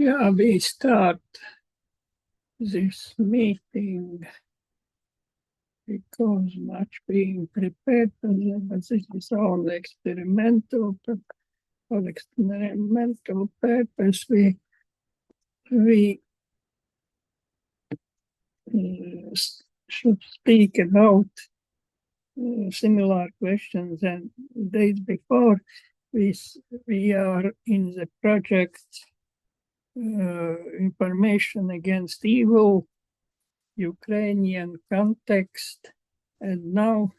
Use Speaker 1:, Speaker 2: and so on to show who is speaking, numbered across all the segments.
Speaker 1: Yeah, we start this meeting because much being prepared, but this is all experimental purpose. We should speak about similar questions, and days before we we are in the project Information Against Evil, Ukrainian context, and now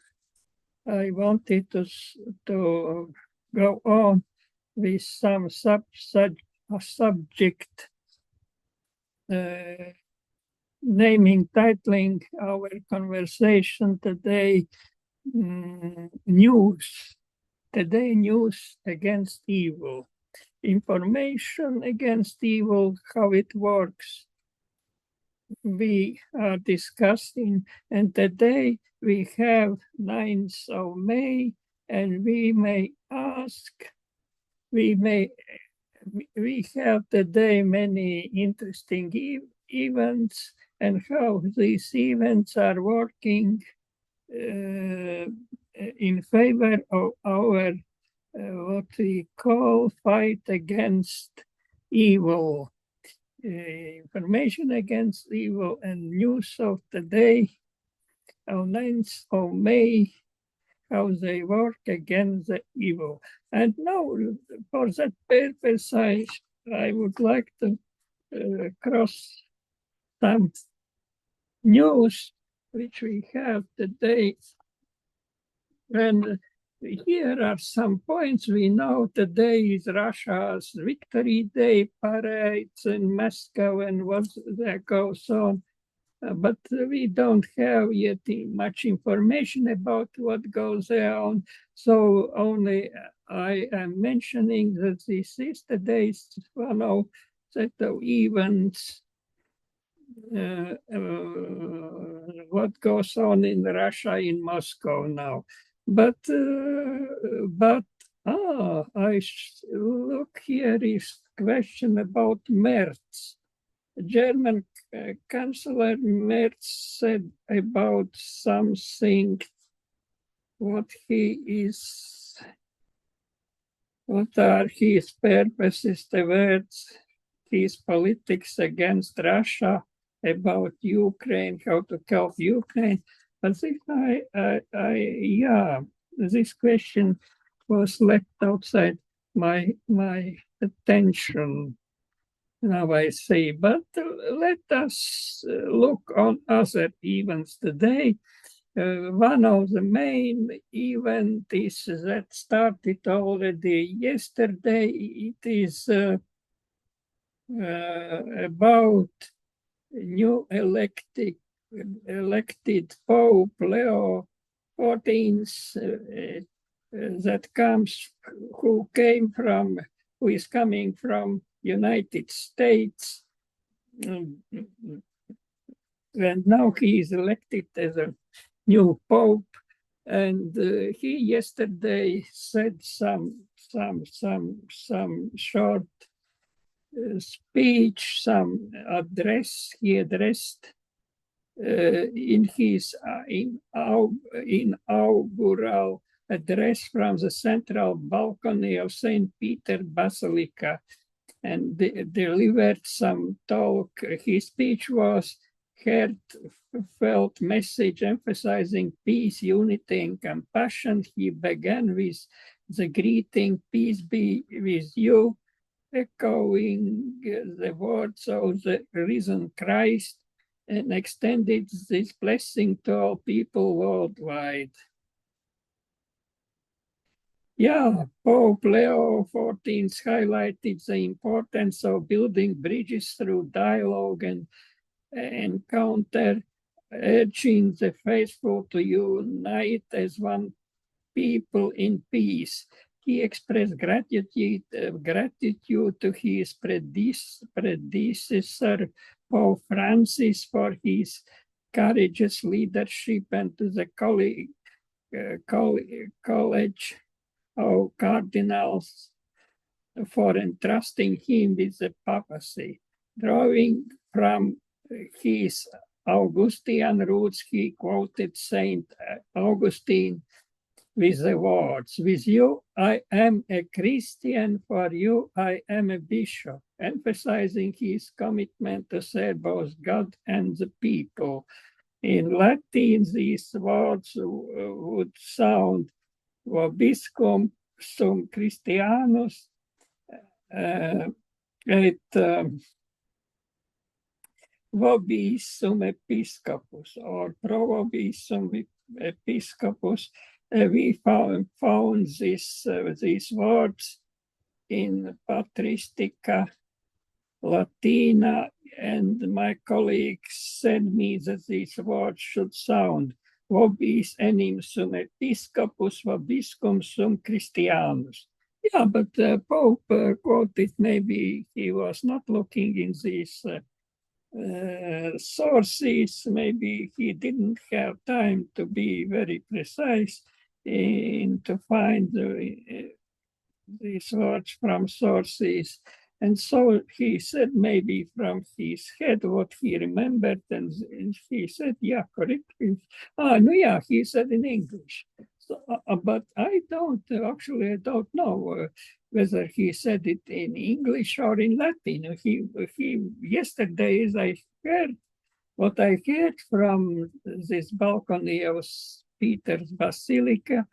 Speaker 1: I wanted to go on with some subject, titling our conversation today, news. Today, news against evil. Information against evil, how it works. We are discussing, and today we have 9th of May, and we have today many interesting events, and how these events are working in favor of our what we call fight against evil. Information against evil and news of today, on 9th of May, how they work against the evil. And now, for that purpose, I would like to cross some news which we have today. And here are some points. We know today is Russia's Victory Day parades in Moscow and what that goes on. But we don't have yet much information about what goes on. So only I am mentioning that this is today's one of set of events. What goes on in Russia, in Moscow now. But I look here is question about Merz. German Chancellor Merz said about something, what are his purposes towards his politics against Russia, about Ukraine, how to help Ukraine. But this question was left outside my attention. Now I see, but let us look on other events today. One of the main events is that started already yesterday. It is about new elected Pope Leo XIV who is coming from United States, and now he is elected as a new Pope. And he yesterday said some short speech, some address he addressed in his inaugural address from the central balcony of St. Peter Basilica, and delivered some talk. His speech was heartfelt message emphasizing peace, unity, and compassion. He began with the greeting, "Peace be with you," echoing the words of the risen Christ, and extended this blessing to all people worldwide. Yeah, Pope Leo XIV highlighted the importance of building bridges through dialogue and encounter, urging the faithful to unite as one people in peace. He expressed gratitude to his predecessor, Pope Francis, for his courageous leadership, and to the College of Cardinals for entrusting him with the papacy. Drawing from his Augustinian roots, he quoted Saint Augustine with the words, "With you I am a Christian, for you I am a bishop," emphasizing his commitment to serve both God and the people. In Latin, these words would sound vobiscum sum Christianus et vobis sum episcopus, or pro vobis sum episcopus. We found these words in Patristica Latina, and my colleague said me that these words should sound vobis enim sum episcopus vobiscum sum Christianus. Yeah, but Pope quoted, maybe he was not looking in these sources, maybe he didn't have time to be very precise in to find these words from sources. And so he said maybe from his head what he remembered, and he said, yeah, correct. No, yeah, he said in English. So, but I don't know whether he said it in English or in Latin. He yesterday, as I heard, what I heard from this balcony of Peter's Basilica,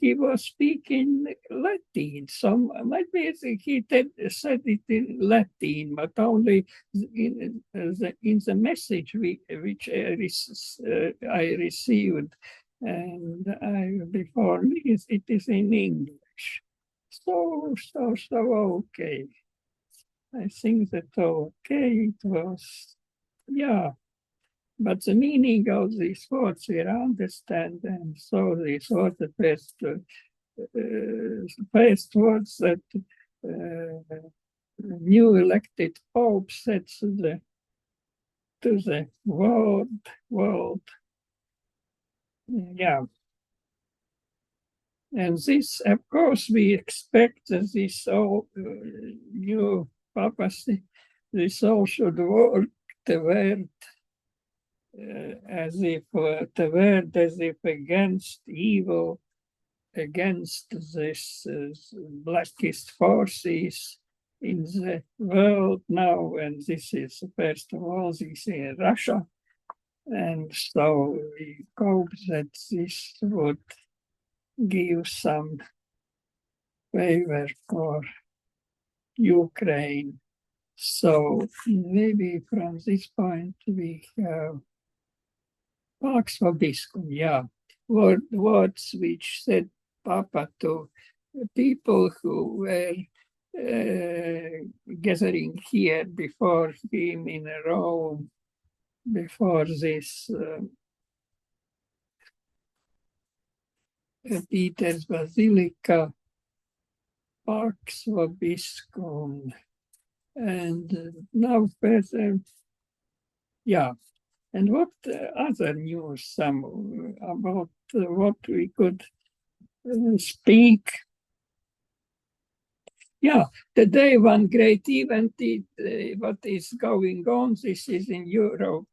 Speaker 1: he was speaking Latin. So maybe he said it in Latin, but only in the message which I received, and before me it is in English. So okay. I think that okay, it was, yeah. But the meaning of these words we understand, and so these were the first words that new elected Pope said to the world. Yeah. And this, of course, we expect that this all new papacy, this all should work toward as if against evil, against this blackest forces in the world now, and this is first of all this in Russia, and so we hope that this would give some favor for Ukraine. So maybe from this point we have Pax Vobiscum, yeah, words which said Papa to people who were gathering here before him in Rome, before this Peter's Basilica, Pax Vobiscum, and now further, yeah. And what other news, some about what we could speak? Yeah, today one great event, what is going on, this is in Europe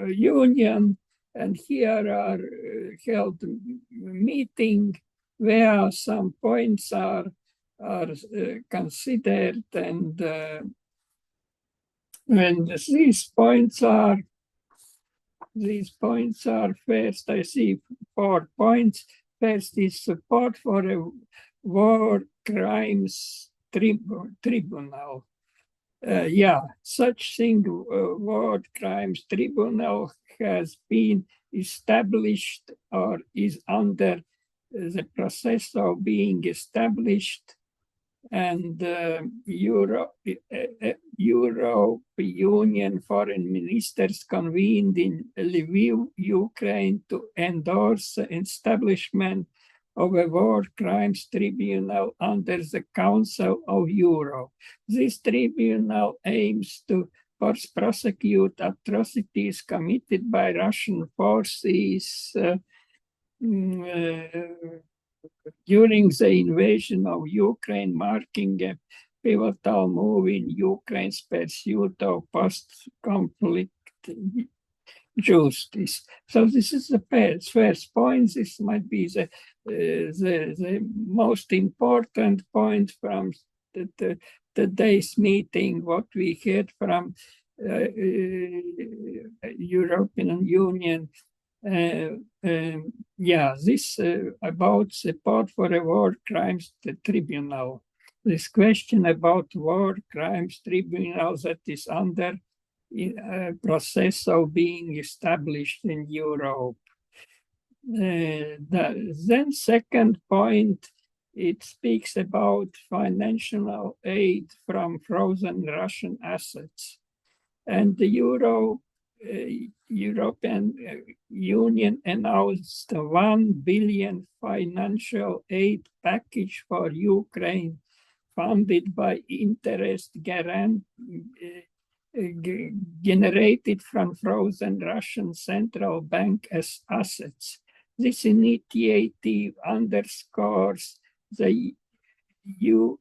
Speaker 1: Union, and here are held meeting where some points are considered, and these points are first, I see 4 points. First is support for a war crimes tribunal. Yeah, such thing, war crimes tribunal has been established or is under the process of being established, and Europe Union foreign ministers convened in Lviv, Ukraine, to endorse the establishment of a war crimes tribunal under the Council of Europe. This tribunal aims to prosecute atrocities committed by Russian forces during the invasion of Ukraine, marking a pivotal move in Ukraine's pursuit of post-conflict justice. So this is the first point. This might be the most important point from today's meeting, what we heard from European Union. This about support for a war crimes tribunal. This question about war crimes tribunal that is under process of being established in Europe. Then second point, it speaks about financial aid from frozen Russian assets. And the European Union announced a 1 billion financial aid package for Ukraine, funded by interest generated from frozen Russian central bank as assets. This initiative underscores the EU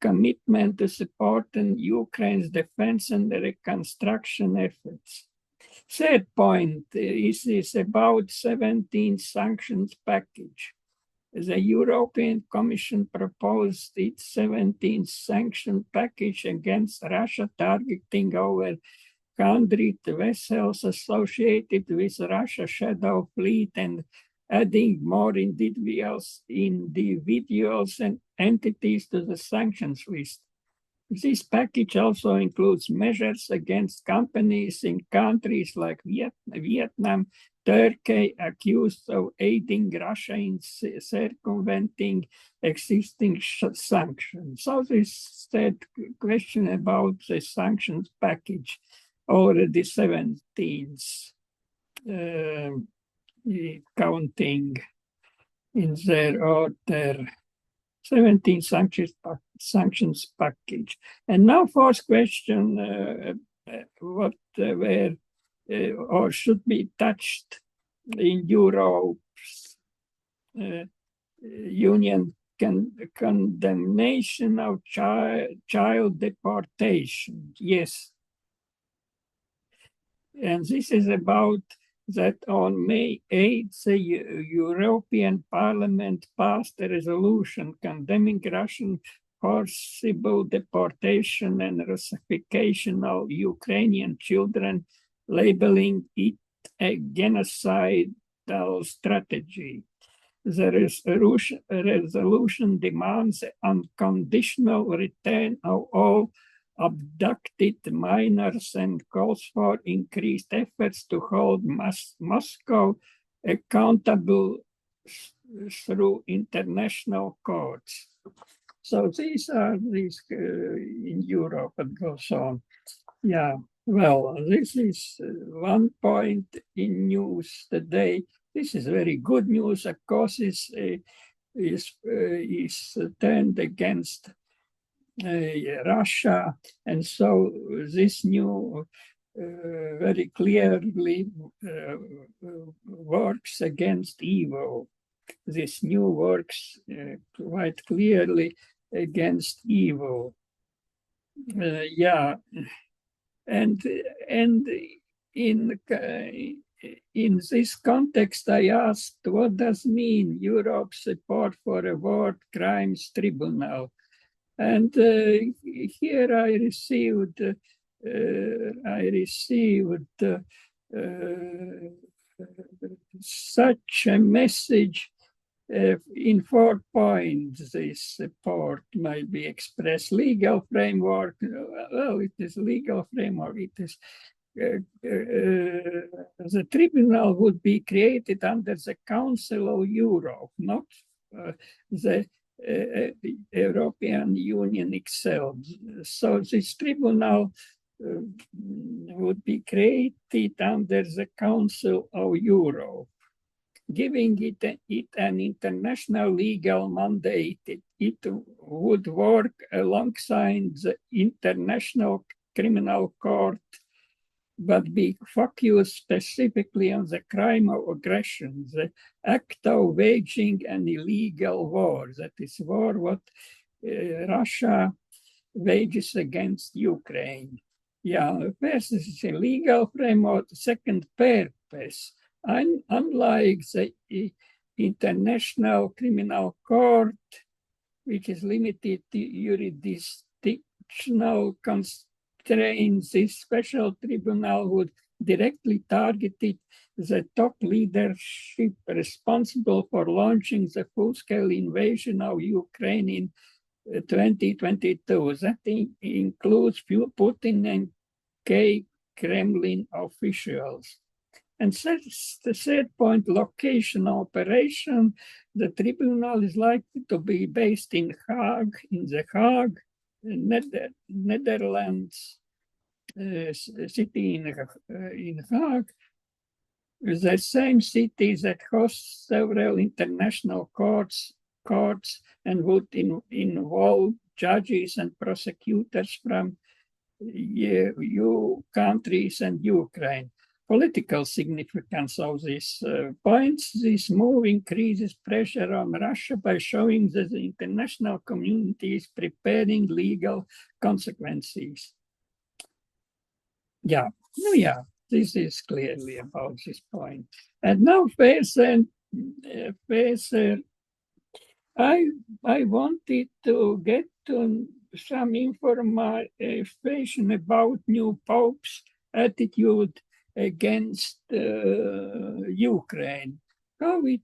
Speaker 1: commitment to supporting Ukraine's defense and reconstruction efforts. Third point is about 17 sanctions package. The European Commission proposed its 17th sanction package against Russia, targeting over 100 vessels associated with Russia Shadow Fleet and adding more individuals and entities to the sanctions list. This package also includes measures against companies in countries like Vietnam, Turkey, accused of aiding Russia in circumventing existing sanctions. So this third question about the sanctions package, already 17th, counting in their order. 17 sanctions package. And now fourth question, what were or should be touched in Europe's Union condemnation of child deportation. Yes. And this is about that on May 8th, the European Parliament passed a resolution condemning Russian forcible deportation and Russification of Ukrainian children, labeling it a genocidal strategy. The resolution demands unconditional return of all abducted minors and calls for increased efforts to hold Moscow accountable through international courts. So these are in Europe and goes on. Yeah, well, this is one point in news today. This is very good news. Of course, is turned against Russia, and so this new very clearly works against evil. This new works quite clearly against evil. And in this context, I asked, what does mean Europe's support for a war crimes tribunal? And here I received such a message in 4 points. This support might be expressed. Legal framework. Well, it is legal framework. It is the tribunal would be created under the Council of Europe, not the European Union itself. So this tribunal would be created under the Council of Europe, giving it an international legal mandate. It would work alongside the International Criminal Court but be focused specifically on the crime of aggression, the act of waging an illegal war. That is war what Russia wages against Ukraine. Yeah, first is a legal framework, second purpose. Unlike the International Criminal Court, which is limited to jurisdictional constraints, this special tribunal would directly target the top leadership responsible for launching the full-scale invasion of Ukraine in 2022. That includes Putin and key Kremlin officials. And the third point, location operation. The tribunal is likely to be based in The Hague, Netherlands, city in Hague. The same city that hosts several international courts and would involve judges and prosecutors from EU countries and Ukraine. Political significance of these points. This move increases pressure on Russia by showing that the international community is preparing legal consequences. Yeah, this is clearly about this point. And now further, I wanted to get to some information about new Pope's attitude against Ukraine. How he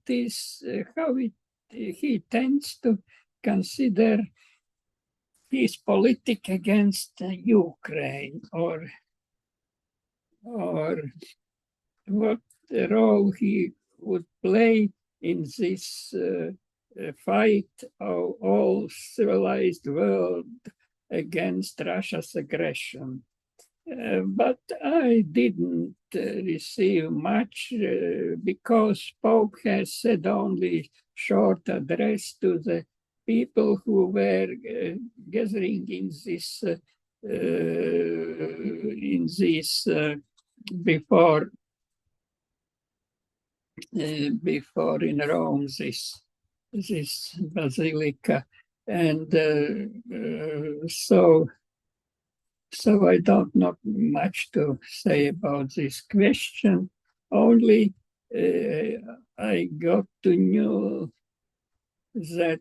Speaker 1: tends to consider his politic against Ukraine, or what role he would play in this fight of all civilized world against Russia's aggression. But I didn't receive much because Pope has said only short address to the people who were gathering in this before in Rome, this basilica, and so I don't know much to say about this question. Only I got to know that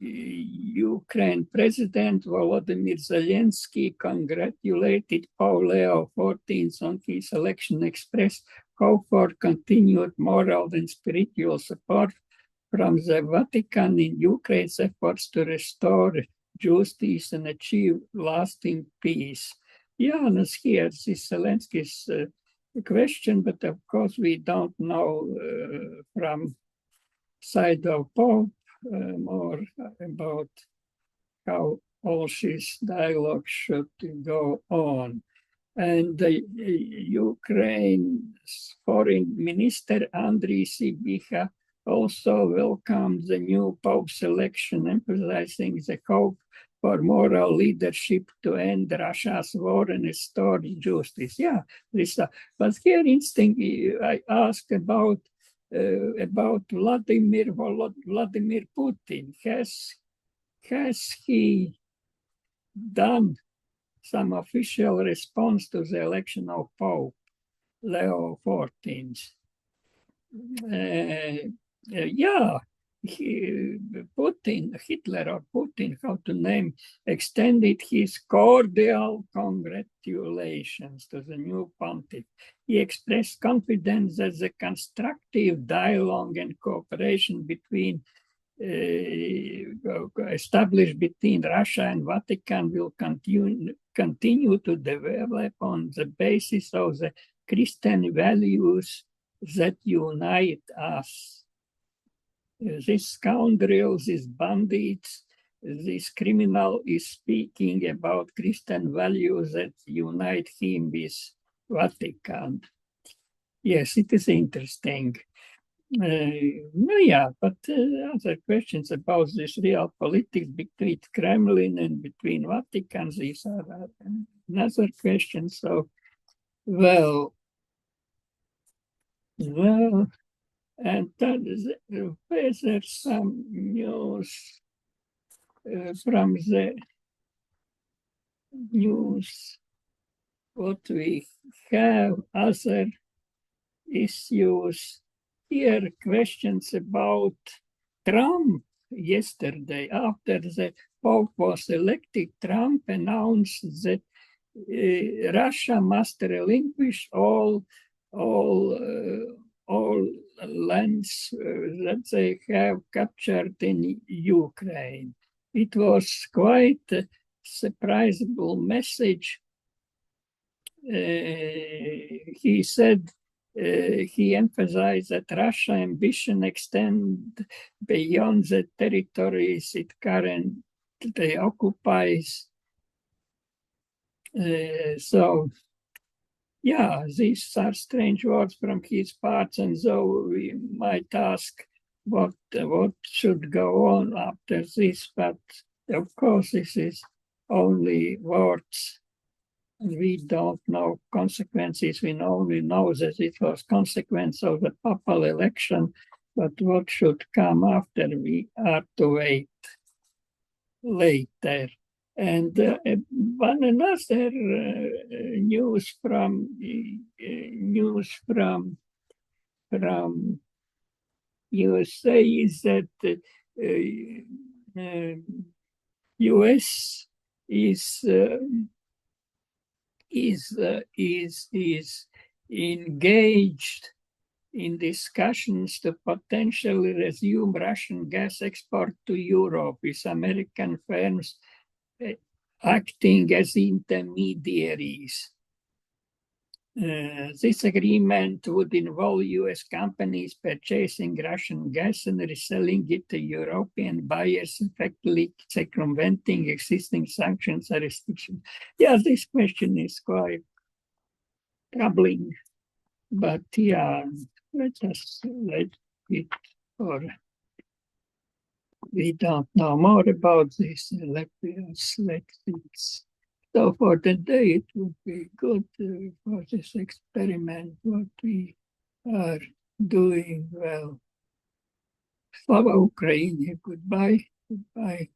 Speaker 1: Ukraine President Volodymyr Zelensky congratulated Pope Leo XIV on his election, expressed hope for continued moral and spiritual support from the Vatican in Ukraine's efforts to restore justice and achieve lasting peace. Janus here, this Zelensky's question, but of course we don't know from side of Pope more about how all this dialogue should go on. And the Ukraine's foreign minister, Andriy Sybiha, also welcomed the new Pope's election, emphasizing the hope for moral leadership to end Russia's war and restore justice. Yeah, Lisa. But here, I asked about Vladimir Putin. Has he done some official response to the election of Pope Leo XIV? Yeah, Hitler, how to name, extended his cordial congratulations to the new pontiff. He expressed confidence that the constructive dialogue and cooperation established between Russia and Vatican will continue to develop on the basis of the Christian values that unite us. These scoundrels, these bandits, this criminal is speaking about Christian values that unite him with Vatican. Yes, it is interesting. But other questions about this real politics between Kremlin and between Vatican, these are another question. So Well, and that is whether some news from the news what we have other issues here, questions about Trump yesterday after the Pope was elected. Trump announced that Russia must relinquish all lands that they have captured in Ukraine. It was quite a surprisable message. He said he emphasized that Russia's ambition extend beyond the territories it currently occupies. So, yeah, these are strange words from his part, and so we might ask what should go on after this. But of course, this is only words. We don't know consequences. We only know that it was consequence of the papal election, but what should come after, we are to wait later. And one another news from USA is that US is engaged in discussions to potentially resume Russian gas export to Europe, with American firms acting as intermediaries. This agreement would involve US companies purchasing Russian gas and reselling it to European buyers, effectively circumventing existing sanctions and restrictions. Yeah, this question is quite troubling, but yeah, let it, or we don't know more about this. Let it. So for today, it would be good for this experiment what we are doing well. Slava Ukraini, goodbye. Goodbye.